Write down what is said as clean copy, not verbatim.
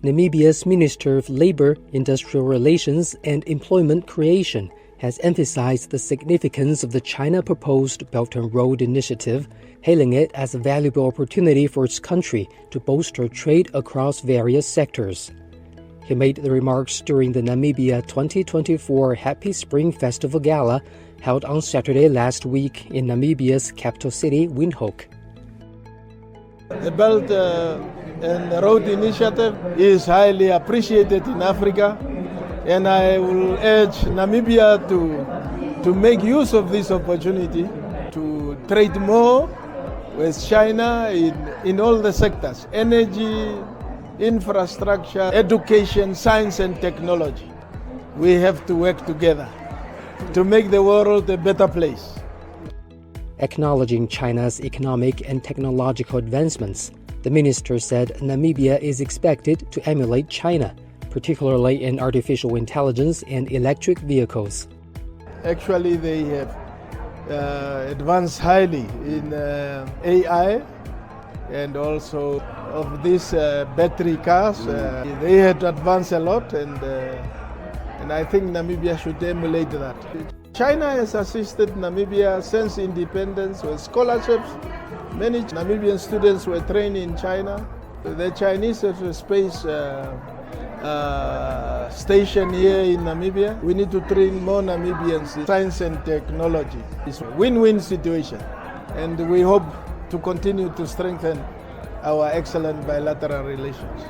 Namibia's Minister of Labour, Industrial Relations and Employment Creation has emphasized the significance of the China-proposed Belt and Road Initiative, hailing it as a valuable opportunity for its country to bolster trade across various sectors. He made the remarks during the Namibia 2024 Happy Spring Festival Gala held on Saturday last week in Namibia's capital city, Windhoek. The Belt and Road Initiative is highly appreciated in Africa, and I will urge Namibia to make use of this opportunity to trade more with China in all the sectors: energy, infrastructure, education, science and technology. We have to work together to make the world a better place. Acknowledging China's economic and technological advancements, the minister said Namibia is expected to emulate China, particularly in artificial intelligence and electric vehicles. Actually, they have advanced highly in AI and also of these battery cars. They had advanced a lot, and I think Namibia should emulate that. China has assisted Namibia since independence with scholarships. Many Namibian students were trained in China. The Chinese have a space station here in Namibia. We need to train more Namibians in science and technology. It's a win-win situation, and we hope to continue to strengthen our excellent bilateral relations.